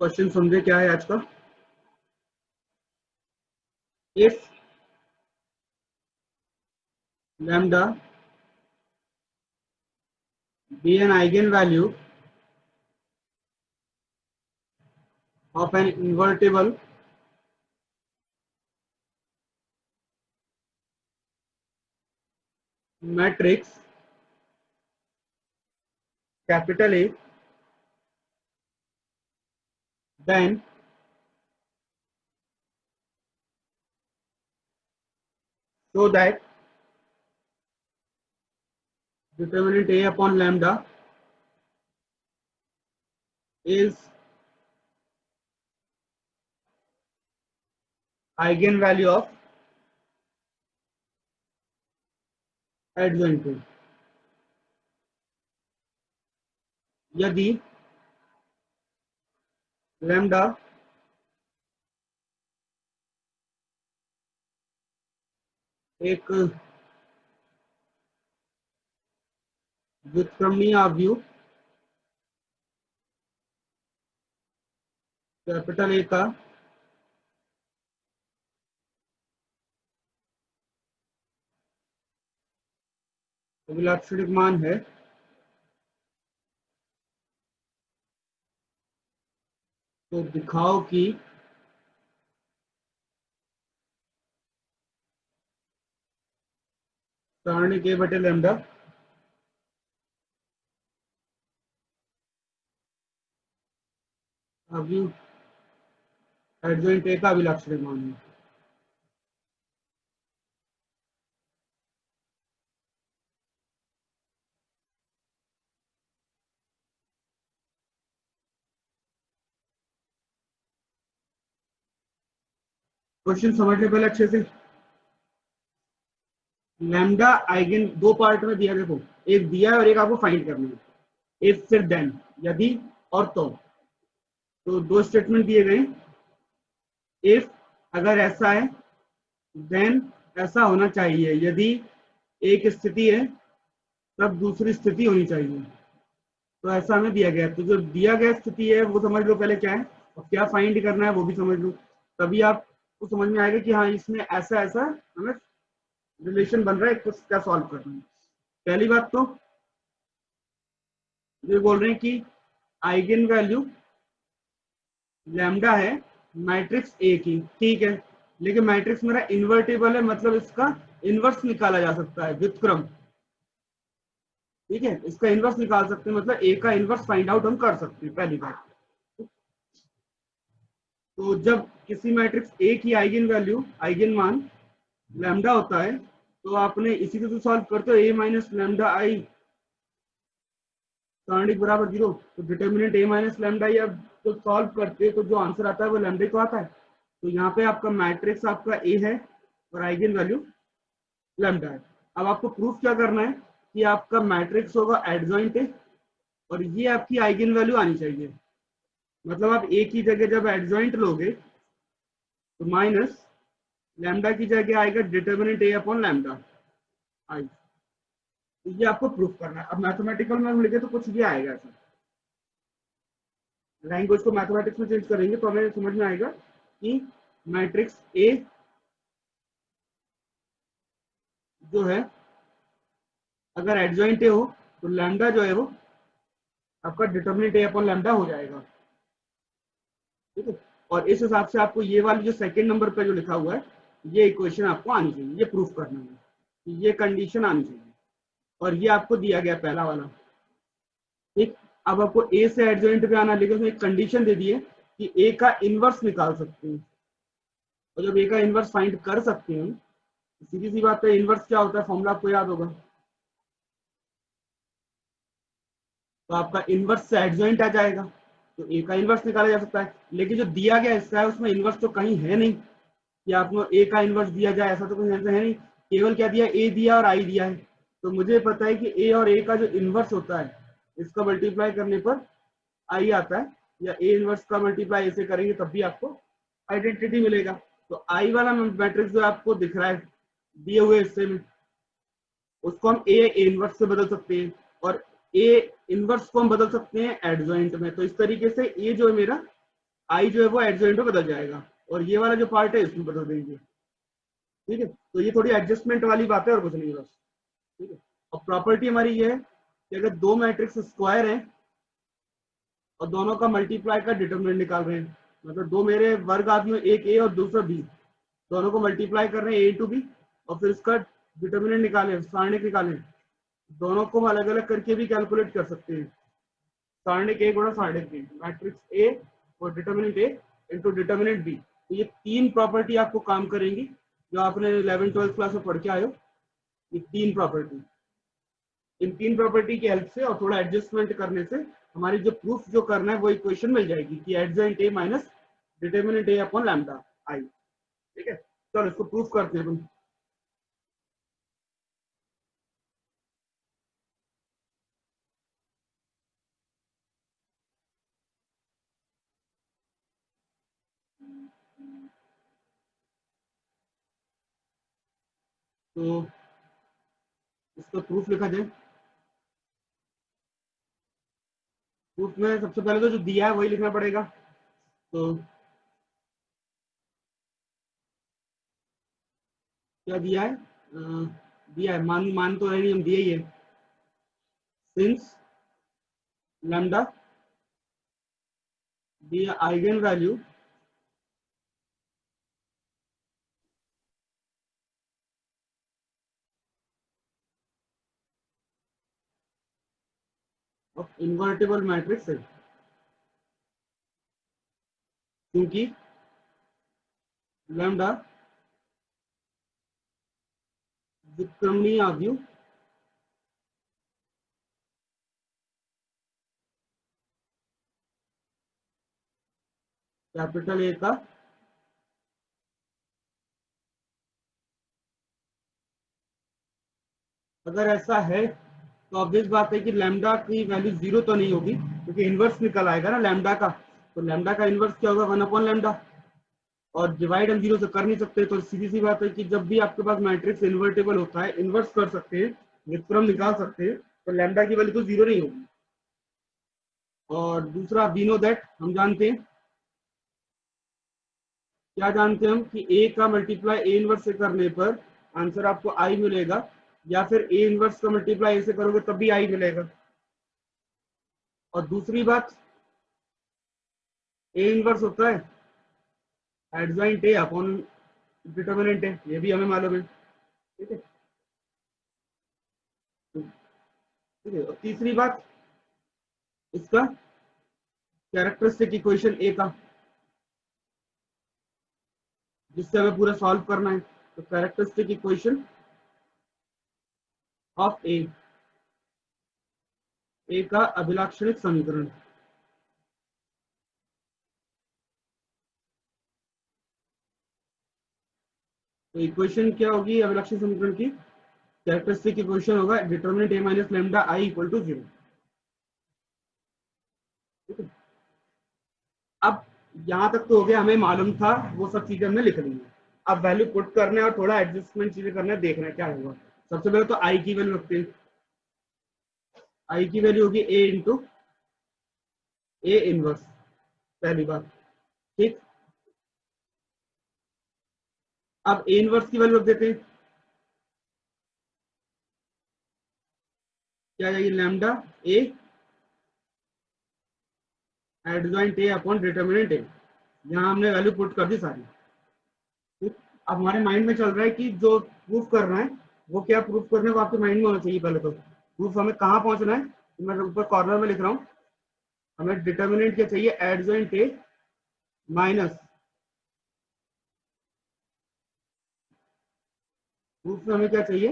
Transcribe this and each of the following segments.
Question समझे क्या है आज का। If lambda be an eigenvalue of an invertible matrix capital A, then so that determinant A upon lambda is eigenvalue of adjoint A। यदि lambda एक व्युत्क्रमणीय आव्यूह capital A का अभिलाक्षणिक मान है, तो दिखाओ कि सारणी के बटे लैम्डा आव्यूह एडजॉइंट ए का अभिलाक्षणिक मान है। क्वेश्चन समझ ले पहले अच्छे से। लैम्डा आइगन दो पार्ट में दिया, देखो एक दिया है और एक आपको फाइंड करना है। इफ फिर देन, यदि और तो दो स्टेटमेंट दिए गए। इफ अगर ऐसा है, देन ऐसा होना चाहिए। यदि एक स्थिति है तब दूसरी स्थिति होनी चाहिए। तो ऐसा हमें दिया गया, तो जो दिया गया स्थिति है वो समझ लो पहले क्या है और क्या फाइंड करना है वो भी समझ लो, तभी आपको समझ में आएगा कि हाँ इसमें ऐसा ऐसा हमें रिलेशन बन रहा है, इसको क्या सॉल्व करना है। पहली बात तो ये बोल रहे हैं कि आइगन वैल्यू लैम्डा है मैट्रिक्स ए की, ठीक है, लेकिन मैट्रिक्स मेरा इन्वर्टिबल है, मतलब इसका इनवर्स निकाला जा सकता है व्युत्क्रम, ठीक है, इसका इनवर्स निकाल सकते हैं, मतलब ए का इनवर्स फाइंड आउट हम कर सकते हैं पहली बात। तो जब किसी मैट्रिक्स ए की आइगन वैल्यू आइगन मान लैम्डा होता है, तो आपने इसी को सॉल्व करते हो, ए माइनस लैम्डा आई सारणी बराबर 0, तो डिटर्मिनेंट ए माइनस लैम्डा आई अब तो सॉल्व करते तो जो आंसर आता है वो लैम्डा को आता है। तो यहाँ पे आपका मैट्रिक्स आपका ए है और आइगन वैल्यू लैम्डा है। अब आपको प्रूफ क्या करना है कि आपका मैट्रिक्स होगा एडजॉइंट है और ये आपकी आइगन वैल्यू आनी चाहिए। मतलब आप ए की जगह जब एडजॉइंट लोगे तो माइनस लैम्डा की जगह आएगा डिटर्मिनेंट ए अपॉन लैम्डा आई। तो ये आपको प्रूफ करना है। अब मैथमेटिकल में हम लिखे तो कुछ भी आएगा ऐसा, लैंग्वेज को मैथमेटिक्स में चेंज करेंगे तो हमें समझ में आएगा कि मैट्रिक्स ए जो है अगर एडजॉइंट ए हो तो लैम्डा जो है वो आपका डिटर्मिनेंट ए अपॉन लैम्डा हो जाएगा, ठीक है। और इस हिसाब से आपको ये वाली जो सेकंड नंबर पे जो लिखा हुआ है ये इक्वेशन आपको आनी चाहिए, ये प्रूफ करना है, ये कंडीशन आनी चाहिए। और ये आपको दिया गया पहला वाला, ठीक। अब आपको ए से एडजॉइंट पे आना, लेकिन उसमें एक कंडीशन दे दी है कि ए का इनवर्स निकाल सकते हैं। और जब ए का इनवर्स फाइंड कर सकते हैं, सीधी सी बात है, इनवर्स क्या होता है फॉर्मूला आपको याद होगा, तो आपका इनवर्स से एडजॉइंट आ जाएगा, तो ए का इनवर्स निकाला जा सकता है। लेकिन जो दिया गया हिस्सा है उसमें इनवर्स तो कहीं है नहीं कि आपको ए का इनवर्स दिया जाए, ऐसा तो कहीं है नहीं। केवल क्या दिया, ए दिया और आई दिया है। तो मुझे पता है कि ए और ए का जो इनवर्स होता है इसका मल्टीप्लाई करने पर आई आता है, या ए इनवर्स का मल्टीप्लाई ऐसे करेंगे तब भी आपको आइडेंटिटी मिलेगा। तो आई वाला मैट्रिक्स जो आपको दिख रहा है दिए हुए हिस्से में, उसको हम ए इनवर्स से बदल सकते हैं और ए इनवर्स को हम बदल सकते हैं एडजॉइंट में। तो इस तरीके से ये जो है मेरा आई जो है वो एडजॉइंट में बदल जाएगा और ये वाला जो पार्ट है इसमें बदल देंगे। ठीक है, तो ये थोड़ी एडजस्टमेंट वाली बात है और कुछ नहीं बस। ठीक है, और प्रॉपर्टी हमारी ये है कि अगर दो मैट्रिक्स स्क्वायर है और दोनों का मल्टीप्लाई का डिटरमिनेंट निकाल रहे हैं, मतलब दो मेरे वर्ग आदमी, एक ए और दूसरा बी, दोनों को मल्टीप्लाई कर रहे हैं ए टू बी और फिर उसका डिटरमिनेंट निकालें, सारणिक निकालें, दोनों को हम अलग अलग करके भी कैलकुलेट कर सकते हैं। सारणिक ए गुणा सारणिक बी, मैट्रिक्स ए और determinant A into determinant B. तो ये तीन प्रॉपर्टी आपको काम करेंगी जो आपने 11th-12th क्लास में पढ़ के आए हो। ये तीन प्रॉपर्टी, इन तीन प्रॉपर्टी की हेल्प से और थोड़ा एडजस्टमेंट करने से हमारी जो प्रूफ जो करना है वो इक्वेशन मिल जाएगी कि adjoint A minus determinant A upon lambda I. ठीक है, चलो इसको प्रूफ करते हैं। तो इसका प्रूफ लिखा जाए। प्रूफ में सबसे पहले तो जो दिया है वही लिखना पड़ेगा। तो क्या दिया है? दिया है, मान मान तो नहीं, हम दिया ही है। सिंस लैम्डा दिया eigen value of invertible matrix है, क्योंकि लैम्डा व्युत्क्रमणीय आव्यूह कैपिटल ए का अगर ऐसा है तो ऑब्वियस बात है कि लैम्डा की वैल्यू जीरो तो नहीं होगी, क्योंकि इनवर्स निकल आएगा ना लैम्डा का। तो लैम्डा का इनवर्स क्या होगा? 1/लैम्डा। और डिवाइड हम जीरो से कर नहीं सकते, तो सीधी सी बात है कि जब भी आपके पास मैट्रिक्स इन्वर्टेबल होता है, इनवर्स कर सकते हैं, व्युत्क्रम निकाल सकते हैं, तो लैम्डा की वैल्यू तो जीरो नहीं होगी। और दूसरा वी नो दैट, हम जानते हैं, क्या जानते हैं हम कि ए का मल्टीप्लाई ए इनवर्स से करने पर आंसर आपको आई मिलेगा, या फिर ए इनवर्स का मल्टीप्लाई ए से करोगे तब भी आई मिलेगा। और दूसरी बात, ए इनवर्स होता है एडजॉइंट ए अपॉन डिटरमिनेंट है, ये भी हमें मालूम है। ठीक है, ठीक है। और तीसरी बात, इसका कैरेक्टरिस्टिक इक्वेशन ए का, जिससे हमें पूरा सॉल्व करना है। तो कैरेक्टरिस्टिक इक्वेशन ऑफ ए, ए का अभिलाक्षणिक समीकरण। तो इक्वेशन क्या होगी अभिलाक्षणिक समीकरण की? कैरेक्टरिस्टिक इक्वेशन होगा determinant A minus lambda I equal to 0। ठीक है, अब यहां तक तो हो गया, हमें मालूम था, वो सब चीजें हमने लिख ली है। अब वैल्यू पुट करना है और थोड़ा एडजस्टमेंट चीजें करना है, देखना है क्या होगा। सबसे पहले तो आई की वैल्यू रखते हैं। आई की वैल्यू होगी ए इंटू ए इनवर्स, पहली बात। ठीक, अब ए इनवर्स की वैल्यू रख देते हैं। क्या जाएगी? Lambda A adjoint A upon determinant A. यहाँ हमने वैल्यू पुट कर दी सारी। ठीक, अब हमारे माइंड में चल रहा है कि जो प्रूफ करना है वो क्या प्रूफ करना है, वो आपके माइंड में होना चाहिए। पहले तो प्रूफ हमें कहाँ पहुंचना है, तो मैं ऊपर कॉर्नर में लिख रहा हूँ। हमें डिटरमिनेंट क्या चाहिए? एडजॉइंट ए माइनस, प्रूफ में हमें क्या चाहिए?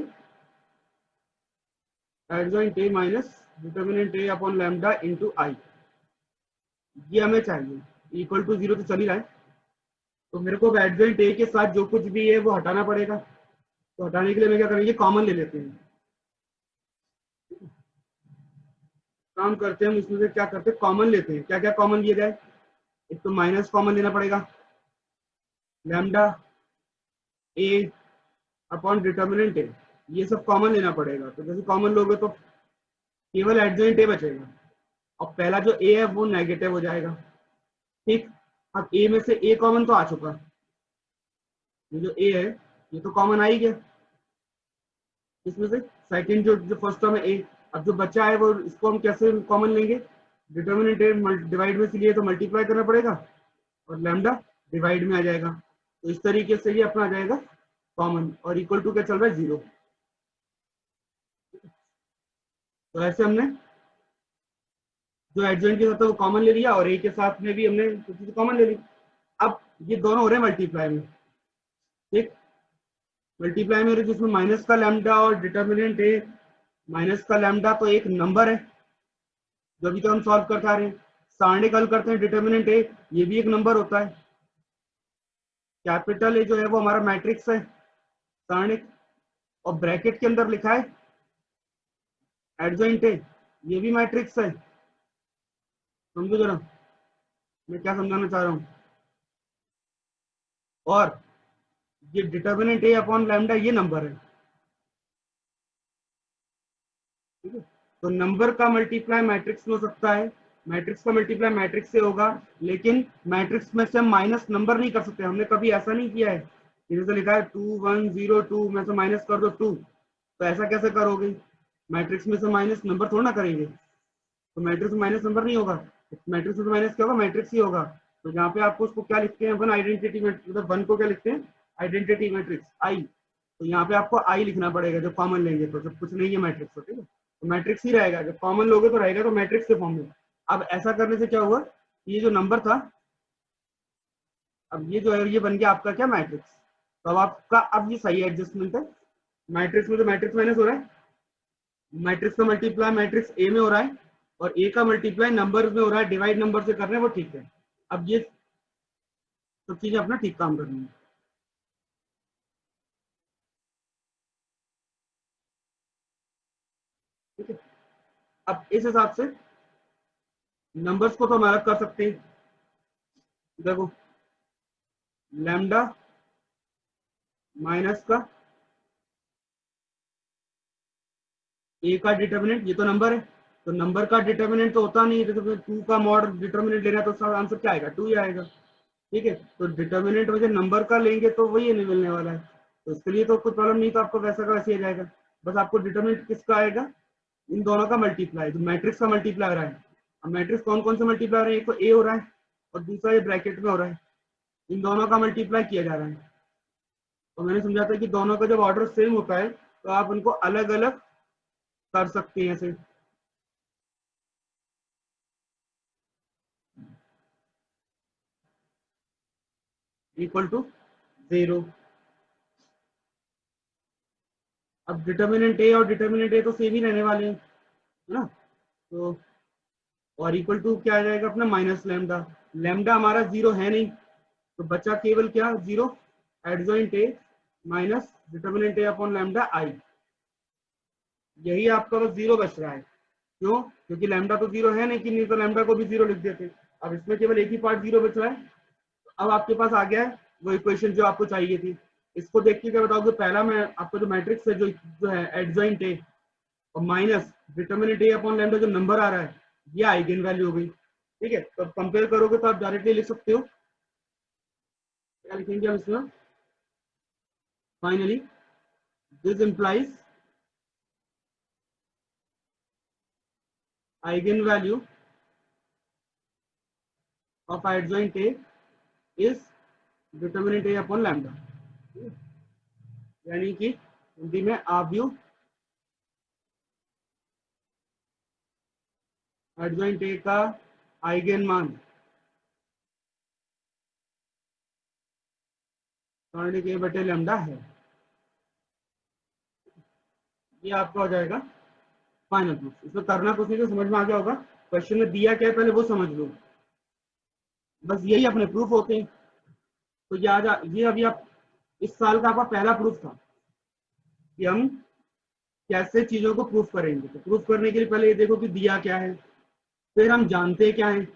Adjoint A minus determinant A upon lambda into I, ये हमें चाहिए। इक्वल टू 0 तो चल ही रहा है, तो मेरे को एडजॉइंट ए के साथ जो कुछ भी है वो हटाना पड़ेगा। तो हटाने के लिए मैं क्या करेंगे? कॉमन ले लेते हैं। काम करते हैं हम इसमें से, क्या करते हैं? कॉमन लेते हैं। क्या क्या कॉमन लिया जाए? एक तो माइनस कॉमन लेना पड़ेगा, lambda A upon determinant A, ये सब कॉमन लेना पड़ेगा। तो जैसे कॉमन लोगे तो केवल एडजॉइंट ए बचेगा, और पहला जो ए है वो नेगेटिव हो जाएगा। ठीक, अब ए में से ए कॉमन तो आ चुका, ये जो ए है ये तो कॉमन आ ही गया इसमें से, सेकंड जो फर्स्ट टर्म है ए। अब जो बचा है वो इसको हम कैसे कॉमन लेंगे, डिटर्मिनेंट ए डिवाइड में से लिए तो मल्टीप्लाई करना पड़ेगा और लैम्डा डिवाइड में आ जाएगा, तो इस तरीके से ये अपना आ जाएगा कॉमन, और इक्वल टू क्या चल रहा है 0। तो ऐसे हमने जो एडजॉइंट के साथ वो कॉमन ले लिया और ए के साथ में भी हमने कुछ कॉमन ले ली। अब ये दोनों हो रहे हैं मल्टीप्लाई में, ठीक, मल्टीप्लाई में जिसमें माइनस का लैम्डा और डिटर्मिनेंट ए, माइनस का लैम्डा तो एक नंबर है जो अभी तो हम सॉल्व करते आ रहे हैं, सारणी हल करते हैं डिटर्मिनेंट ए, ये भी एक नंबर होता है, कैपिटल ए जो है वो हमारा मैट्रिक्स है सारणी, और ब्रैकेट के अंदर लिखा है एडजॉइंट ए, ये भी मैट्रिक्स है। समझो जरा मैं क्या समझाना चाह रहा हूं, और ये डिटर्मिनेंट ए अपॉन लैम्डा ये नंबर है, ठीक है। तो नंबर का मल्टीप्लाई मैट्रिक्स में हो सकता है, मैट्रिक्स का मल्टीप्लाई मैट्रिक्स से होगा, लेकिन मैट्रिक्स में से हम माइनस नंबर नहीं कर सकते, हमने कभी ऐसा नहीं किया है। जैसे लिखा है 2 1 0 2 में से माइनस कर दो 2, तो ऐसा कैसे करोगे, मैट्रिक्स में से माइनस नंबर थोड़ा ना करेंगे, तो मैट्रिक्स में माइनस नंबर नहीं होगा, मैट्रिक्स में माइनस क्या होगा, मैट्रिक्स ही होगा। तो यहाँ पे आपको उसको क्या लिखते हैं, वन आइडेंटिटी मतलब वन को क्या लिखते हैं, आइडेंटिटी मैट्रिक्स आई, तो यहाँ पे आपको आई लिखना पड़ेगा जब कॉमन लेंगे, तो जब कुछ नहीं है मैट्रिक्स, ठीक है, तो मैट्रिक्स ही रहेगा, जब कॉमन लोगे तो रहेगा तो मैट्रिक्स के फॉर्म में। अब ऐसा करने से क्या हुआ, ये जो नंबर था अब ये जो है ये बन गया आपका क्या, मैट्रिक्स। तो अब आपका अब ये सही एडजस्टमेंट है, मैट्रिक्स में तो मैट्रिक्स माइनस हो रहा है, मैट्रिक्स का मल्टीप्लाई मैट्रिक्स ए में हो रहा है, और ए का मल्टीप्लाई नंबर में हो रहा है, डिवाइड नंबर से कर रहे हैं वो ठीक है। अब ये सब चीजें अपना ठीक काम करनी है, ठीक है। अब इस हिसाब से नंबर्स को तो हम अलग कर सकते हैं, देखो लैम्डा माइनस का ए का डिटर्मिनेंट, ये तो नंबर है, तो नंबर का डिटर्मिनेंट तो होता नहीं है, जैसे 2 का मॉड डिटर्मिनेंट लेना है तो उसका आंसर क्या आएगा, 2 ही आएगा, ठीक है। तो डिटर्मिनेंट वजह नंबर का लेंगे तो वही नहीं मिलने वाला है, तो इसके लिए तो कोई प्रॉब्लम नहीं, तो आपको वैसा का वैसे ही आ जाएगा, बस आपको डिटर्मिनेंट किसका आएगा, इन दोनों का मल्टीप्लाई, जो मैट्रिक्स का मल्टीप्लाई हो रहा है। अब मैट्रिक्स कौन कौन से मल्टीप्लाई हो रहे हैं, एक तो ए हो रहा है और दूसरा ये ब्रैकेट में हो रहा है, इन दोनों का मल्टीप्लाई किया जा रहा है। तो मैंने समझा था कि दोनों का जब ऑर्डर सेम होता है तो आप उनको अलग अलग कर सकते हैं ऐसे, इक्वल टू 0। अब डिटर्मिनेंट ए और डिटर्मिनेंट ए तो सेम ही रहने वाले हैं, है ना, तो और इक्वल टू क्या आ जाएगा अपना, माइनस लैम्डा, लैम्डा हमारा 0 है नहीं, तो बचा केवल क्या 0, adjoint A minus determinant A upon lambda I, यही आपका बस 0 बच रहा है। क्यों, क्योंकि लैम्डा तो 0 है नहीं, कि नहीं तो लैम्डा को भी 0 लिख देते। अब इसमें केवल एक ही पार्ट 0 बच रहा है, अब आपके पास आ गया है वो इक्वेशन जो आपको चाहिए थी। इसको देख के क्या बताओगे, पहला मैं आपका जो मैट्रिक्स है जो है एडजॉइंट ए और minus determinant A upon lambda, जो नंबर आ रहा है ये आइगन वैल्यू हो गई, ठीक है। तो कंपेयर करोगे तो आप डायरेक्टली लिख सकते हो, क्या लिखेंगे हम इसमें, finally this implies eigen value of adjoint A is determinant A upon lambda, यानी कि हिंदी में आव्यू एडजॉइंट ए का आइगन मान के बटे लैम्डा है, ये आपका हो जाएगा फाइनल प्रूफ। इसमें करना कुछ नहीं, तो समझ में आ गया होगा, क्वेश्चन में दिया क्या है पहले वो समझ लो, बस यही अपने प्रूफ होते हैं। तो ये अभी आप इस साल का आपका पहला प्रूफ था कि हम कैसे चीजों को प्रूफ करेंगे। तो प्रूफ करने के लिए पहले ये देखो कि दिया क्या है, फिर हम जानते क्या है,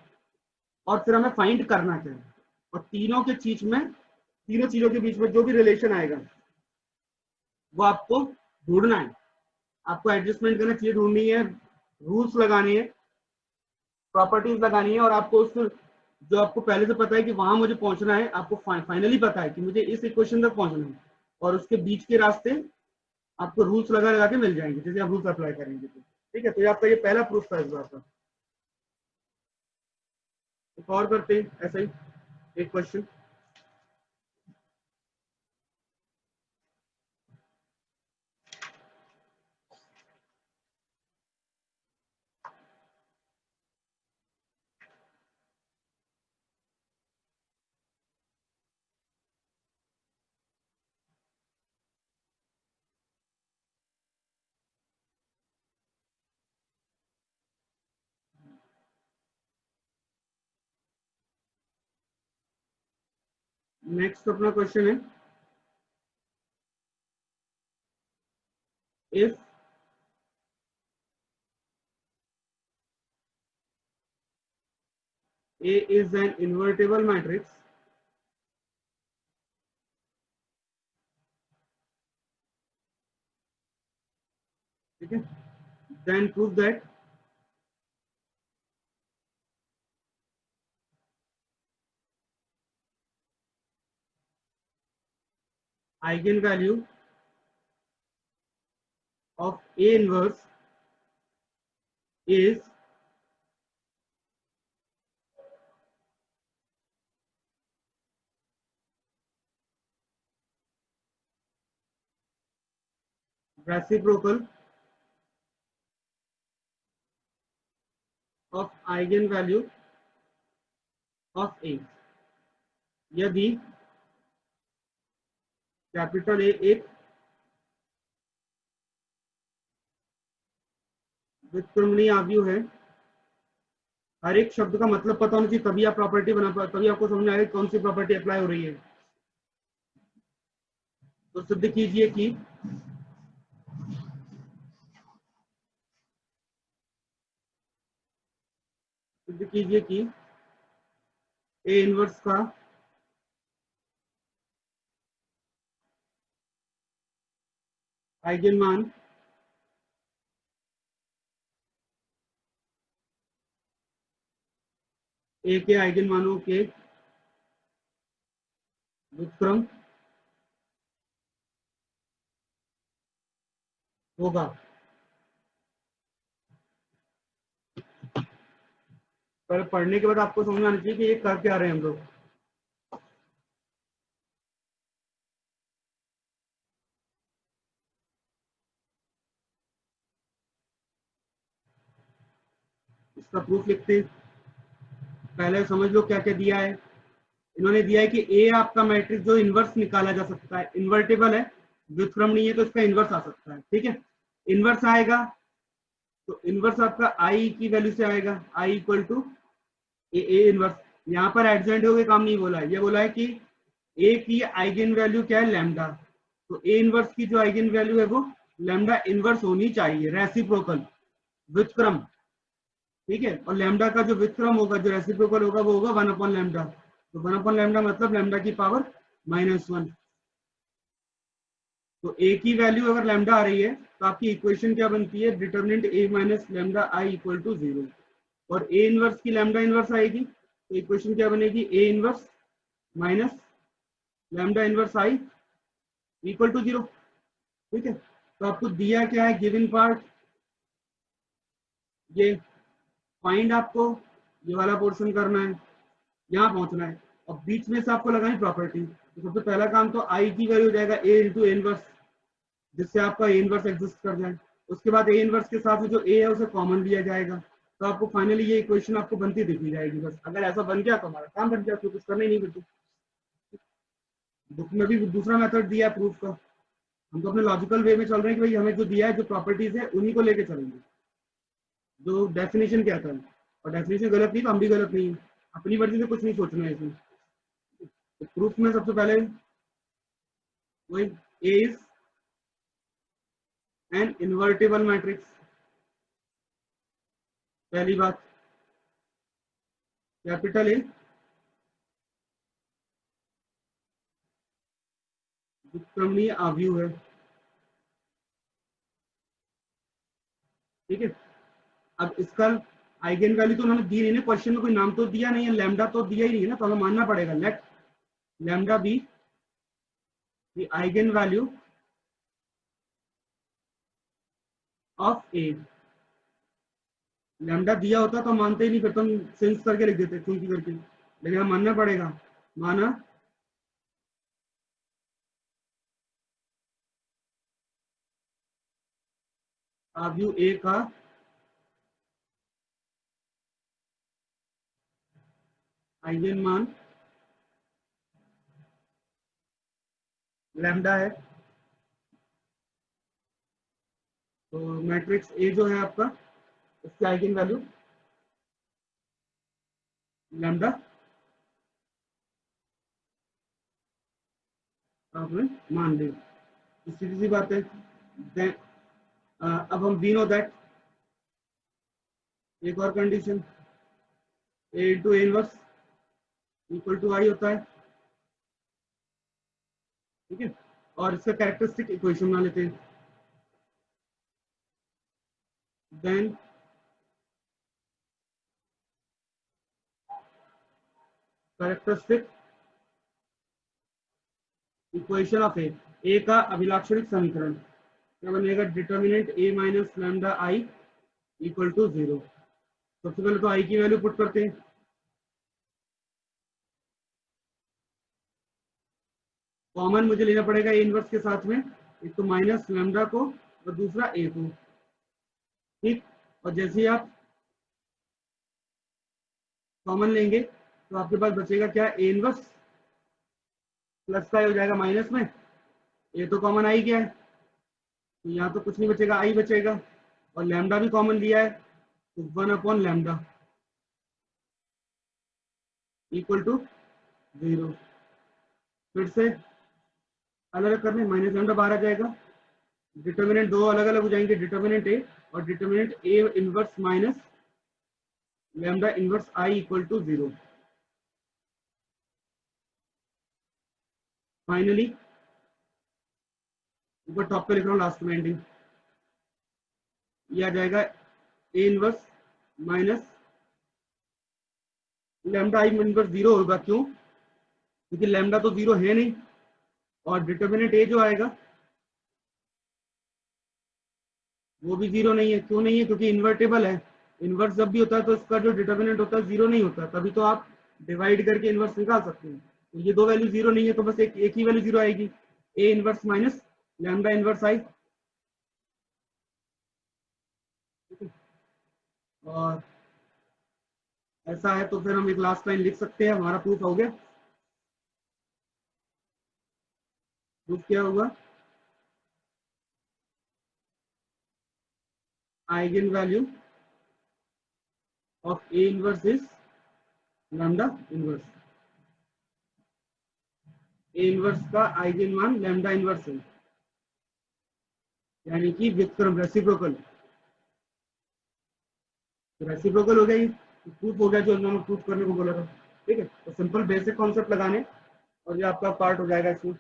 और फिर हमें फाइंड करना क्या है, और तीनों के चीज में, तीनों चीजों के बीच में जो भी रिलेशन आएगा वो आपको ढूंढना है, आपको एडजस्टमेंट करना चाहिए, ढूंढनी है, रूल्स लगाने हैं, प्रॉपर्टीज लगानी है, और आपको उस जो आपको पहले से पता है कि वहां मुझे पहुंचना है, आपको फाइनली पता है कि मुझे इस इक्वेशन तक पहुंचना है, और उसके बीच के रास्ते आपको रूल्स लगा लगा के मिल जाएंगे, जैसे आप रूल्स अप्लाई करेंगे तो। ठीक है, तो ये आपका ये पहला प्रूफ था इस बार का। एक और करते हैं ऐसा ही एक क्वेश्चन। नेक्स्ट अपना क्वेश्चन है, if A is an invertible matrix, ठीक है, then prove that eigenvalue of A inverse is reciprocal of eigenvalue of A, यदि कैपिटल ए एक व्युत्क्रमणीय आव्यूह है। हर एक शब्द का मतलब पता होना चाहिए, तभी आप प्रॉपर्टी बना पाए, तभी आपको समझ में आएगा कौन सी प्रॉपर्टी अप्लाई हो रही है। तो सिद्ध कीजिए कि ए इनवर्स का आइगन मान ए के आइगन मानों के व्युत्क्रम होगा। पर पढ़ने के बाद आपको समझ में आना चाहिए कि ये कर क्या रहे हैं हम लोग। इसका प्रूफ लिखते हैं। पहले समझ लो क्या क्या दिया है। इन्होंने दिया है कि ए आपका मैट्रिक्स जो इनवर्स निकाला जा सकता है, इन्वर्टेबल है, व्युत्क्रमणीय है, तो इसका इनवर्स आ सकता है। ठीक है, इनवर्स आएगा तो इनवर्स आपका आई की वैल्यू से आएगा, आई इक्वल टू ए इनवर्स। यहाँ पर एडजेंट हो गए, काम नहीं बोला है, ये बोला है कि ए की आइगन वैल्यू क्या है, लैम्डा। तो ए इनवर्स की जो आइगन वैल्यू है वो लैम्डा इनवर्स होनी चाहिए, रेसिप्रोकल, व्युत्क्रम। ठीक है, और लैम्डा का जो व्युत्क्रम होगा, जो रेसिप्रोकल होगा, वो होगा 1 अपॉन लैम्डा। तो 1 अपॉन लैम्डा मतलब लैम्डा की पावर -1। तो ए की वैल्यू अगर लैम्डा आ रही है तो आपकी इक्वेशन क्या बनती है, determinant A minus lambda I equal to 0। और ए इनवर्स की लैम्डा इनवर्स आएगी तो इक्वेशन क्या बनेगी, A inverse minus lambda inverse I equal to 0। ठीक है, तो आपको दिया क्या है, गिवन पार्ट ये, फाइंड आपको ये वाला पोर्शन करना है, यहाँ पहुंचना है, और बीच में से आपको लगानी प्रॉपर्टी। तो सबसे पहला काम तो आई की वैल्यू हो जाएगा ए इंटू ए इनवर्स, जिससे आपका ए इनवर्स एग्जिस्ट कर जाए। उसके बाद ए इनवर्स के साथ में जो ए है उसे कॉमन लिया जाएगा, तो आपको फाइनली ये इक्वेशन आपको बनती दिखी जाएगी। बस अगर ऐसा बन गया तो हमारा काम बन गया, तो कुछ करना ही नहीं बच्चों। बुक में भी दूसरा मेथड दिया है प्रूफ का, हम तो अपने लॉजिकल वे में चल रहे हैं कि भाई हमें जो दिया है, जो प्रॉपर्टीज है उन्हीं को लेके चलेंगे, जो डेफिनेशन क्या था। और डेफिनेशन गलत नहीं तो हम भी गलत नहीं है, अपनी मर्जी से कुछ नहीं सोचना है इसमें। तो प्रूफ में सबसे पहले वही, ए इज एन इन्वर्टेबल मैट्रिक्स, पहली बात। कैपिटल ए व्युत्क्रमणीय आव्यूह है। ठीक है, अब इसका आइगन वैल्यू तो उन्होंने दी नहीं ना, क्वेश्चन में कोई नाम तो दिया नहीं है, लैम्डा तो दिया ही नहीं है ना, तो हमें मानना पड़ेगा let lambda be the eigenvalue of A. Lambda दिया होता तो हम मानते ही नहीं, फिर तो हम सेंस करके लिख देते क्योंकि करके, लेकिन हम मानना पड़ेगा। माना आव्यू ए का आइगन मान लैम्डा है, तो मैट्रिक्स ए जो है आपका, इसकी आइगन वैल्यू लैम्डा आपने मान लिया, सीधी सी बात है। Then, अब हम वी नो दैट, एक और condition A into A inverse equal to I होता है, ठीक है। और इसका कैरेक्टरिस्टिक इक्वेशन बना लेते हैं। Then characteristic equation of A का अभिलाक्षणिक समीकरण क्या बनेगा, determinant A minus lambda I equal to 0। सबसे पहले तो आई की वैल्यू पुट करते हैं, कॉमन मुझे लेना पड़ेगा ए इनवर्स के साथ में, एक तो माइनस लैम्डा को और दूसरा ए को, ठीक। और जैसे ही आप कॉमन लेंगे तो आपके पास बचेगा क्या, ए इनवर्स प्लस का हो जाएगा माइनस में, ए तो कॉमन आई गया है, तो यहाँ तो कुछ नहीं बचेगा, आई बचेगा। और लैम्डा भी कॉमन लिया है, तो 1 अपॉन लैम्डा इक्वल टू 0। फिर से अलग अलग करने, माइनस लैम्डा बाहर आ जाएगा, डिटर्मिनेंट दो अलग अलग हो जाएंगे, डिटर्मिनेंट ए और determinant A inverse minus lambda inverse I equal to 0। Finally ऊपर टॉप पे लिख रहा हूँ, लास्ट में एंडिंग ये आ जाएगा, ए इनवर्स माइनस लैम्डा आई इनवर्स 0 होगा, क्यों, क्योंकि लैम्डा तो 0 है नहीं, और डिटर्मिनेंट ए जो आएगा वो भी 0 नहीं है, क्यों नहीं है, क्योंकि इन्वर्टेबल है। इन्वर्स जब भी होता है तो इसका जो डिटर्मिनेंट होता है 0 नहीं होता, तभी तो आप डिवाइड करके इन्वर्स निकाल सकते हैं। तो ये दो वैल्यू 0 नहीं है, तो बस एक ही वैल्यू 0 आएगी, ए इनवर्स माइनस लैम्डा इनवर्स आई। और ऐसा है तो फिर हम एक लास्ट लाइन लिख सकते हैं, हमारा प्रूफ हो गया। प्रूफ क्या होगा, eigen value of A inverse is lambda inverse, A inverse का आइगन मान लैम्डा इनवर्स है, यानी कि व्युत्क्रम रेसिप्रोकल। रेसिप्रोकल हो गया, ये प्रूफ हो गया जो उन्होंने प्रूफ करने को बोला था, ठीक है। तो सिंपल बेसिक कॉन्सेप्ट लगाने और ये आपका पार्ट हो जाएगा इसमें।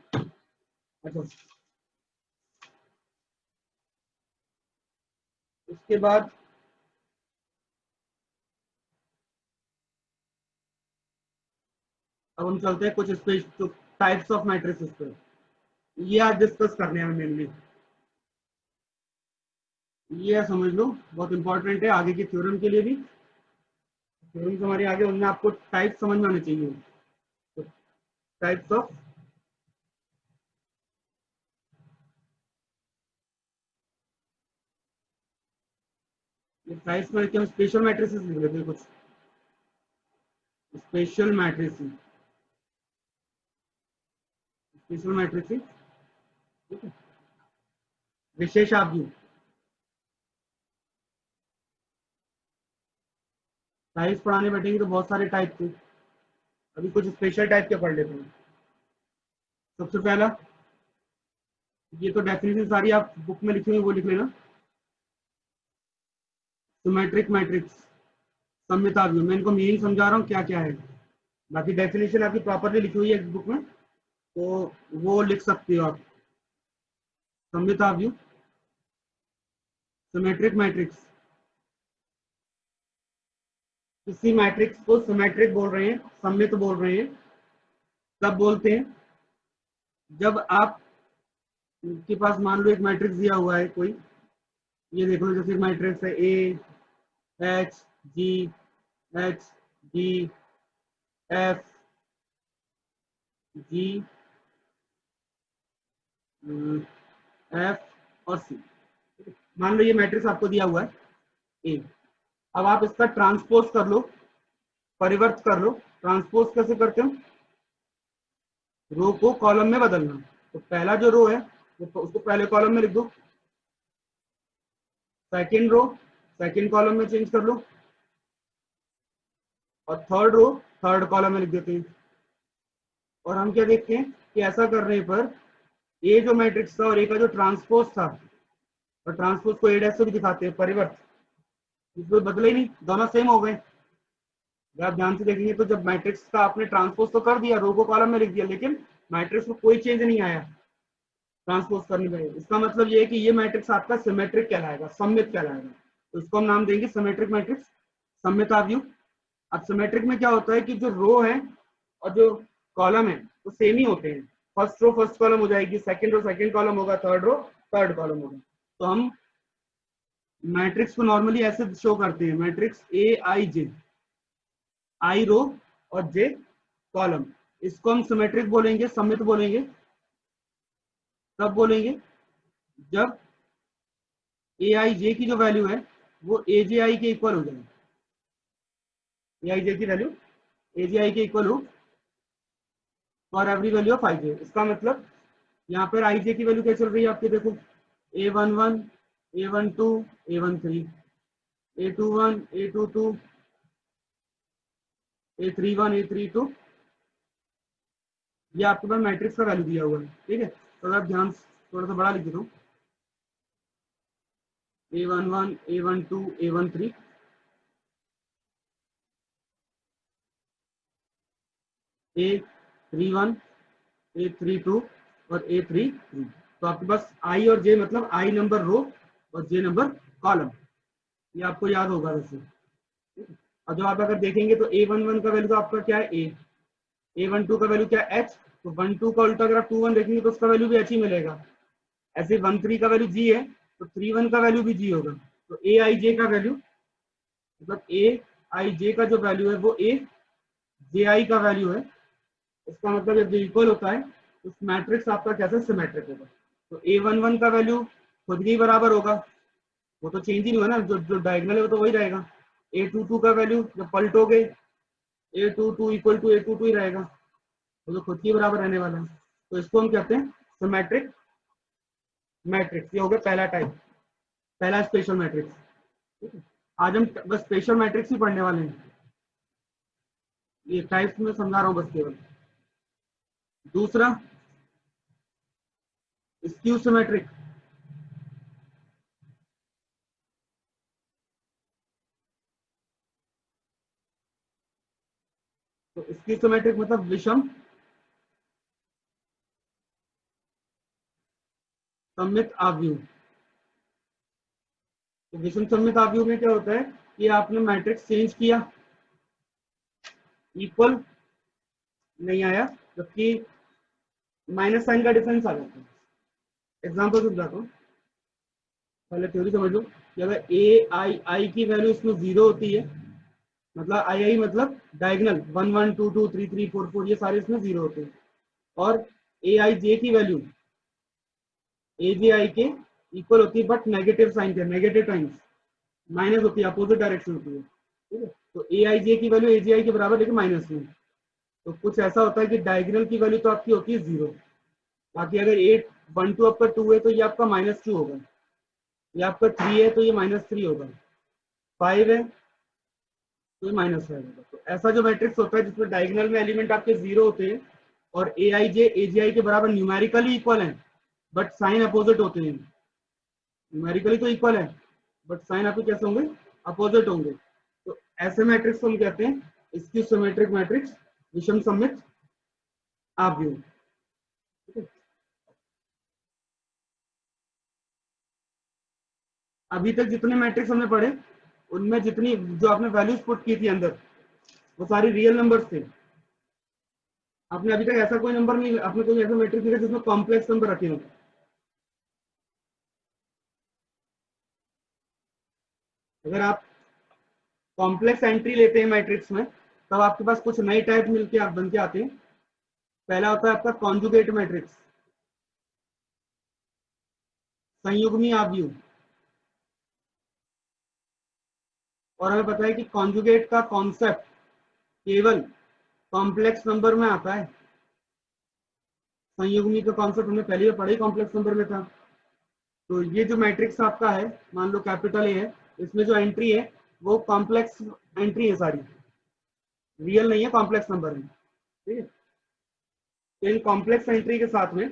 अच्छा, उसके बाद अब हम चलते हैं कुछ स्पेशल टाइप्स ऑफ मैट्रिसेस पे, ये आज डिस्कस करने हैं मेनली। ये समझ लो बहुत इंपॉर्टेंट है आगे की थ्योरम के लिए भी, थ्योरम हमारे आगे उनमें आपको टाइप समझ में आने चाहिए। तो टाइप्स ऑफ टाइप्स में क्या, स्पेशल मैट्रिसेस लिख लेते हैं कुछ, स्पेशल मैट्रिसेस, स्पेशल मैट्रिसेस, ठीक है। विशेष आव्यूह, टाइप्स पढ़ाने बैठेंगे तो बहुत सारे टाइप थे, अभी कुछ स्पेशल टाइप के पढ़ लेते हैं। सबसे पहला, ये तो डेफिनेशन सारी आप बुक में लिखी हुई वो लिख लेना, सिमेट्रिक मैट्रिक्स, सममित आव्यूह। मैं इनको मीनिंग समझा रहा हूँ क्या क्या है, बाकी डेफिनेशन आपकी प्रॉपरली लिखी हुई है बुक में, तो वो लिख सकते हो आप। सममित आव्यूह, सिमेट्रिक मैट्रिक्स, किसी मैट्रिक्स को सिमेट्रिक बोल रहे हैं, सममित बोल रहे हैं, तब बोलते हैं जब आप के पास मान लो एक मैट्रिक्स दिया हुआ है कोई, ये देख लो जैसे मैट्रिक्स है A H G H D F G F और सी। मान लो ये मैट्रिक्स आपको दिया हुआ है ए। अब आप इसका ट्रांसपोज कर लो, परिवर्त कर लो। ट्रांसपोज कैसे करते हो? रो को कॉलम में बदलना। तो पहला जो रो है उसको पहले कॉलम में लिख दो, सेकेंड रो सेकेंड कॉलम में चेंज कर लो, और थर्ड रो थर्ड कॉलम में लिख देते हैं। और हम क्या देखते हैं कि ऐसा करने पर ए जो मैट्रिक्स था और ए का जो ट्रांसपोज था, और ट्रांसपोज को ए डैश से भी दिखाते हैं, परिवर्त, इसमें बदले ही नहीं, दोनों सेम हो गए। अगर आप ध्यान से देखेंगे तो जब मैट्रिक्स का आपने ट्रांसपोज तो कर दिया, रो को कॉलम में लिख दिया, लेकिन मैट्रिक्स में कोई चेंज नहीं आया ट्रांसपोज करने में। इसका मतलब ये है कि ये मैट्रिक्स आपका सिमेट्रिक कहलाएगा, सममित कहलाएगा। तो इसको हम नाम देंगे सिमेट्रिक मैट्रिक्स, सममित आव्यूह। अब सिमेट्रिक में क्या होता है कि जो रो है और जो कॉलम है वो सेम ही होते हैं। फर्स्ट रो फर्स्ट कॉलम हो जाएगी, सेकंड रो सेकंड कॉलम होगा, थर्ड रो थर्ड कॉलम होगा। तो हम मैट्रिक्स को नॉर्मली ऐसे शो करते हैं, मैट्रिक्स ए आई जे, आई रो और जे कॉलम। इसको हम सिमेट्रिक बोलेंगे, सममित बोलेंगे, तब बोलेंगे जब ए आई जे की जो वैल्यू है वो ए जे आई के इक्वल हो जाए। ए आई जे की वैल्यू ए जे आई के इक्वल हो फॉर एवरी वैल्यू ऑफ आई जे। इसका मतलब यहाँ पर आई जे की वैल्यू क्या चल रही है आपके, देखो A11 A12 A13 A21 A22 A31 A32, ये आपके पास मैट्रिक्स का वैल्यू दिया हुआ है। ठीक है, तो आप ध्यान थोड़ा सा बड़ा लिख देता हूँ, A11 A12 A13 A31 A32 और A33। तो आपके पास आई और जे मतलब आई नंबर रो और जे नंबर कॉलम, ये आपको याद होगा वैसे। और जो आप अगर देखेंगे तो A11 का वैल्यू तो आपका क्या है ए, A12 का वैल्यू क्या है एच, तो 12 का उल्टा अगर आप 21 देखेंगे तो उसका वैल्यू भी एच ही मिलेगा। ऐसे 13 का वैल्यू जी है तो 31 का वैल्यू भी जी होगा। तो ए आई जे का वैल्यू मतलब ए आई जे का जो वैल्यू है वो ए जे आई का वैल्यू है। इसका मतलब जब इक्वल होता है तो मैट्रिक्स आपका कैसे सिमेट्रिक होगा। तो A11 का वैल्यू खुद के ही बराबर होगा, वो तो चेंज ही नहीं हुआ ना, जो डायगोनल है वो तो वही रहेगा। A22 का वैल्यू जब पलटोगे A22 इक्वल टू A22 ही रहेगा, वो तो खुद के बराबर रहने वाला है। तो इसको हम कहते हैं सिमेट्रिक मैट्रिक्स। ये हो गया पहला टाइप, पहला स्पेशल मैट्रिक्स। आज हम बस स्पेशल मैट्रिक्स ही पढ़ने वाले हैं, ये टाइप्स में समझा रहा हूँ बस केवल। दूसरा स्क्यू सिमेट्रिक। तो स्क्यू सिमेट्रिक मतलब विषम सममित आव्यूह। तो विषम सममित आव्यूह में क्या होता है कि आपने मैट्रिक्स चेंज किया, इक्वल नहीं आया, जबकि माइनस साइन का डिफरेंस आ जाता है। एग्जाम्पल समझाता हूँ, पहले थ्योरी समझ लो कि अगर ए आई आई की वैल्यू इसमें 0 होती है, मतलब आई आई मतलब डायगोनल 1 1 2 2 3 3 4 4 ये सारे इसमें 0 होते हैं, और ए आई जे की वैल्यू ए जे आई के इक्वल होती है बट नेगेटिव साइन के, नेगेटिव टाइम्स माइनस होती है, अपोजिट डायरेक्शन होती है। ठीक है, तो ए आई जे की वैल्यू ए जे आई के बराबर लेकिन माइनस में। तो कुछ ऐसा होता है कि डायगोनल की वैल्यू तो आपकी होती है 0, बाकी अगर 8 1 2 आपका 2 है तो ये आपका -2 होगा, ये आपका 3 है तो ये -3 होगा, 5 है तो ये -5 होगा। तो ऐसा जो मैट्रिक्स होता है जिसमें डायगोनल में एलिमेंट आपके 0 होते हैं और ए आई जे ए जे आई के बराबर न्यूमेरिकली इक्वल है बट साइन अपोजिट होते हैं। न्यूमेरिकली तो इक्वल है बट साइन आपके कैसे होंगे, अपोजिट होंगे। तो ऐसे मैट्रिक्स को हम कहते हैं स्क्यू सिमेट्रिक मैट्रिक्स, विषम सममित आव्यूह। ठीक है, अभी तक जितने मैट्रिक्स हमने पढ़े उनमें जितनी जो आपने वैल्यूज पुट की थी अंदर वो सारी रियल नंबर्स थे। आपने अभी तक ऐसा कोई नंबर नहीं, आपने कोई ऐसा मैट्रिक्स देखा जिसमें कॉम्प्लेक्स नंबर रखे हो? अगर आप कॉम्प्लेक्स एंट्री लेते हैं मैट्रिक्स में तब आपके पास कुछ नए टाइप मिलके आप बन के आते हैं। पहला होता है आपका कॉन्जुगेट मैट्रिक्स, संयुग्मी आव्यूह। और हमें पता है कि कॉन्जुगेट का कॉन्सेप्ट केवल कॉम्प्लेक्स नंबर में आता है। संयुग्मी का कॉन्सेप्ट हमने पहले ही पढ़ा ही कॉम्प्लेक्स नंबर में था। तो ये जो मैट्रिक्स आपका है, मान लो कैपिटल ए है, इसमें जो एंट्री है वो कॉम्प्लेक्स एंट्री है सारी, रियल नहीं है, कॉम्प्लेक्स नंबर है। ठीक है, तो इन कॉम्प्लेक्स एंट्री के साथ में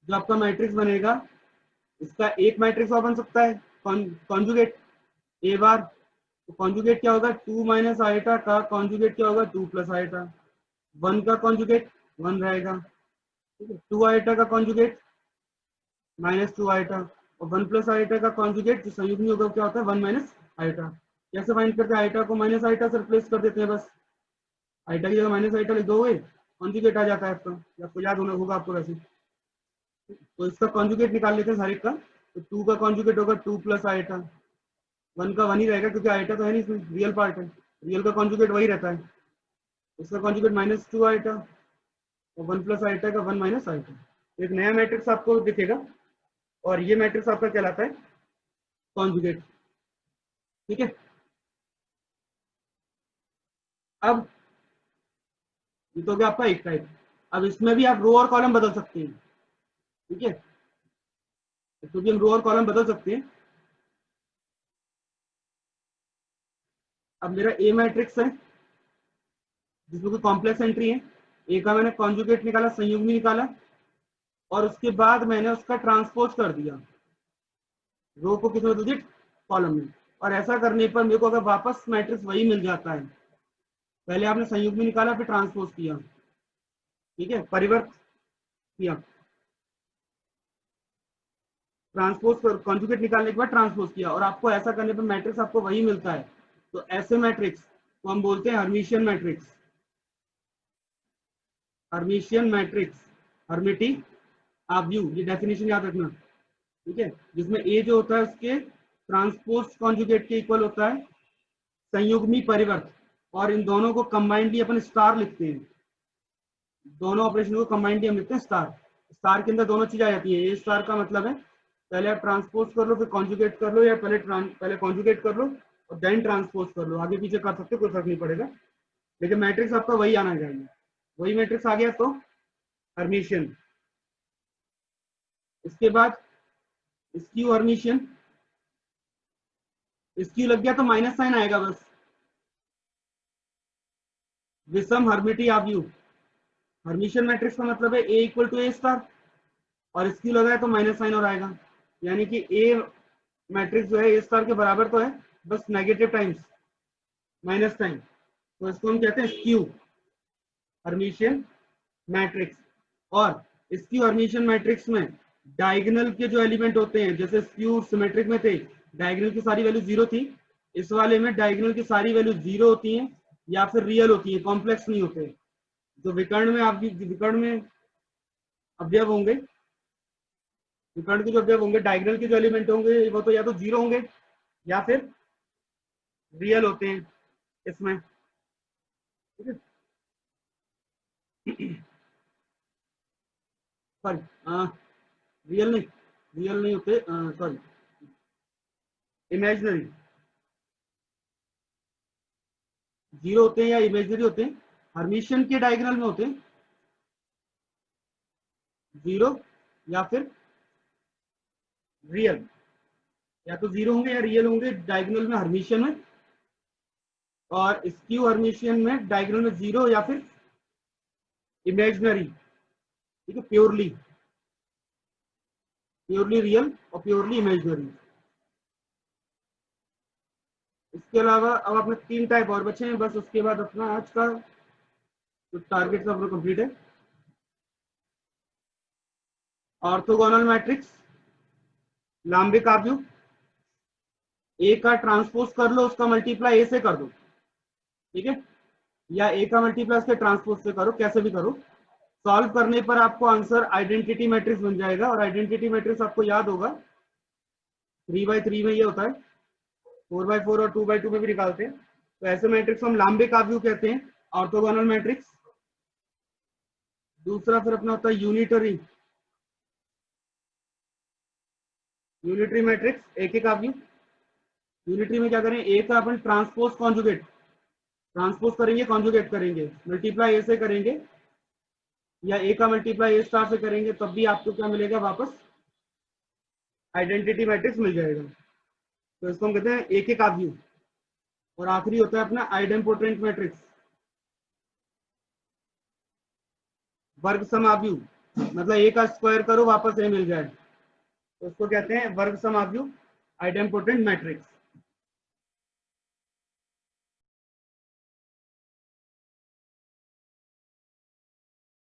जो आपका मैट्रिक्स बनेगा, इसका एक मैट्रिक्स और बन सकता है कॉन्जुगेट ए बार। तो कॉन्जुगेट क्या होगा, 2 माइनस आइटा का कॉन्जुगेट क्या होगा, 2 प्लस आइटा। 1 का कॉन्जुगेट 1 रहेगा। ठीक है, 2 आइटा का कॉन्जुगेट -2 आइटा, और 1 प्लस आइटा का कॉन्जुगेट जो संयुग्मी होगा क्या होता है, 1 माइनस आइटा। कैसे फाइंड करते हैं, आइटा को माइनस आइटा से रिप्लेस कर देते हैं, बस आइटा की जगह माइनस आइटा लिख दोगे, कॉन्जुगेट आ जाता है आपका। आपको याद होना होगा आपको वैसे। तो इसका कॉन्जुगेट निकाल लेते हैं हर एक का। तो 2 का कॉन्जुगेट होगा 2 प्लस आइटा। 1 का 1 ही रहेगा क्योंकि आइटा तो है नहीं, इसमें रियल पार्ट है, रियल का कॉन्जुगेट वही रहता है। इसका कॉन्जुगेट -2 आइटा, और 1 प्लस आइटा का 1 माइनस आइटा। एक नया मैट्रिक्स आपको दिखेगा, और ये मैट्रिक्स आपका कहलाता है कॉन्जुगेट। ठीक है, अब ये तो हो गया आपका एक टाइप। अब इसमें भी आप रो और कॉलम बदल सकते हैं। ठीक है, तो भी हम रो और कॉलम बदल सकते हैं। अब मेरा ए मैट्रिक्स है जिसमें कोई कॉम्प्लेक्स एंट्री है, ए का मैंने कॉन्जुगेट निकाला, संयुग्मी निकाला, और उसके बाद मैंने उसका ट्रांसपोज कर दिया रो को किस में बदल दिया, कॉलम में। और ऐसा करने पर मेरे को अगर वापस मैट्रिक्स वही मिल जाता है, पहले आपने संयुग्मी निकाला फिर ट्रांसपोज किया, ठीक है, परिवर्त किया, ट्रांसपोज कर कॉन्जुगेट निकालने के बाद ट्रांसपोज किया, और आपको ऐसा करने पर मैट्रिक्स आपको वही मिलता है, तो ऐसे मैट्रिक्स को हम बोलते हैं हर्मिशियन मैट्रिक्स। हर्मिशियन मैट्रिक्स, हर्मिटी आव्यूह, ये डेफिनेशन याद रखना। ठीक है, जिसमें ए जो होता है उसके ट्रांसपोज कॉन्जुगेट के इक्वल होता है संयुग्मी परिवर्त, और इन दोनों को कंबाइंडली अपन स्टार लिखते हैं। दोनों ऑपरेशन को कंबाइंडली हम लिखते हैं स्टार। स्टार के अंदर दोनों चीज आ जाती है। ए स्टार का मतलब है पहले आप ट्रांसपोज कर लो फिर कॉन्जुगेट कर लो, या पहले कॉन्जुगेट कर लो और देन ट्रांसपोज कर लो, आगे पीछे कर सकते हो, कोई फर्क नहीं पड़ेगा, लेकिन मैट्रिक्स आपका वही आना चाहिए। वही मैट्रिक्स आ गया तो हर्मिशियन। इसके बाद स्क्यू हर्मिशियन, स्क्यू लग गया तो माइनस साइन आएगा बस। विषम हर्मिटी आव्यूह, हर्मिशियन मैट्रिक्स का मतलब है ए इक्वल टू ए स्टार, और स्क्यू लगा है तो माइनस साइन और आएगा, यानी कि ए मैट्रिक्स जो है ए स्टार के बराबर तो है, बस नेगेटिव टाइम्स माइनस साइन, तो इसको हम कहते हैं स्क्यू हर्मिशियन मैट्रिक्स। और स्क्यू हर्मिशियन मैट्रिक्स में डायगोनल के जो एलिमेंट होते हैं, जैसे स्क्यू सिमेट्रिक में थे डायगोनल की सारी वैल्यू जीरो थी, इस वाले में डायगोनल की सारी वैल्यू जीरो होती हैं या फिर रियल होती है, कॉम्प्लेक्स नहीं होते। जो विकर्ण में आप विकर्ण में अवयव होंगे, विकर्ण के जो अवयव होंगे, डायगोनल के जो एलिमेंट होंगे वो तो या तो जीरो होंगे या फिर रियल होते हैं इसमें। ठीक है, सॉरी, रियल नहीं होते, सॉरी, इमेजिनरी, जीरो होते हैं या इमेजिनरी होते हैं। हर्मिशियन के डायगोनल में होते हैं जीरो या फिर रियल, या तो जीरो होंगे या रियल होंगे डायगोनल में हर्मिशियन में, और स्क्यू हर्मिशियन में डायगोनल में जीरो या फिर इमेजिनरी। ठीक है, प्योरली रियल और प्योरली इमेजिनरी। इसके अलावा अब अपने तीन टाइप और बचे हैं बस, उसके बाद अपना आज का जो टारगेट सब कंप्लीट है। ऑर्थोगोनल मैट्रिक्स, लाम्बिक आव्यूह, ए का ट्रांसपोज कर लो, उसका मल्टीप्लाई ए से कर दो, ठीक है, या ए का मल्टीप्लाई उसके ट्रांसपोज से करो, कैसे भी करो। सॉल्व करने पर आपको आंसर आइडेंटिटी मैट्रिक्स बन जाएगा, और आइडेंटिटी मैट्रिक्स आपको याद होगा 3x3 में ये होता है, 4x4 और 2x2 में भी निकालते हैं। तो ऐसे मैट्रिक्स हम लांबे काव्यू कहते हैं, ऑर्थोगोनल मैट्रिक्स। दूसरा फिर अपना होता है यूनिटरी, यूनिटरी मैट्रिक्स, एक एक काव्यू। यूनिटरी में क्या करें, ए का अपन ट्रांसपोज कॉन्जुगेट, ट्रांसपोज करेंगे कॉन्जुगेट करेंगे, मल्टीप्लाई ए से करेंगे या ए का मल्टीप्लाई ए स्टार से करेंगे, तब भी आपको क्या मिलेगा, वापस आइडेंटिटी मैट्रिक्स मिल जाएगा। तो इसको हम कहते हैं एक एक काव्यू। और आखिरी होता है अपना आइडेम्पोटेंट मैट्रिक्स, वर्ग समाव्यू, मतलब ए का स्क्वायर करो वापस ए मिल जाए, तो उसको कहते हैं वर्ग समाव्यू आइडेम्पोटेंट मैट्रिक्स।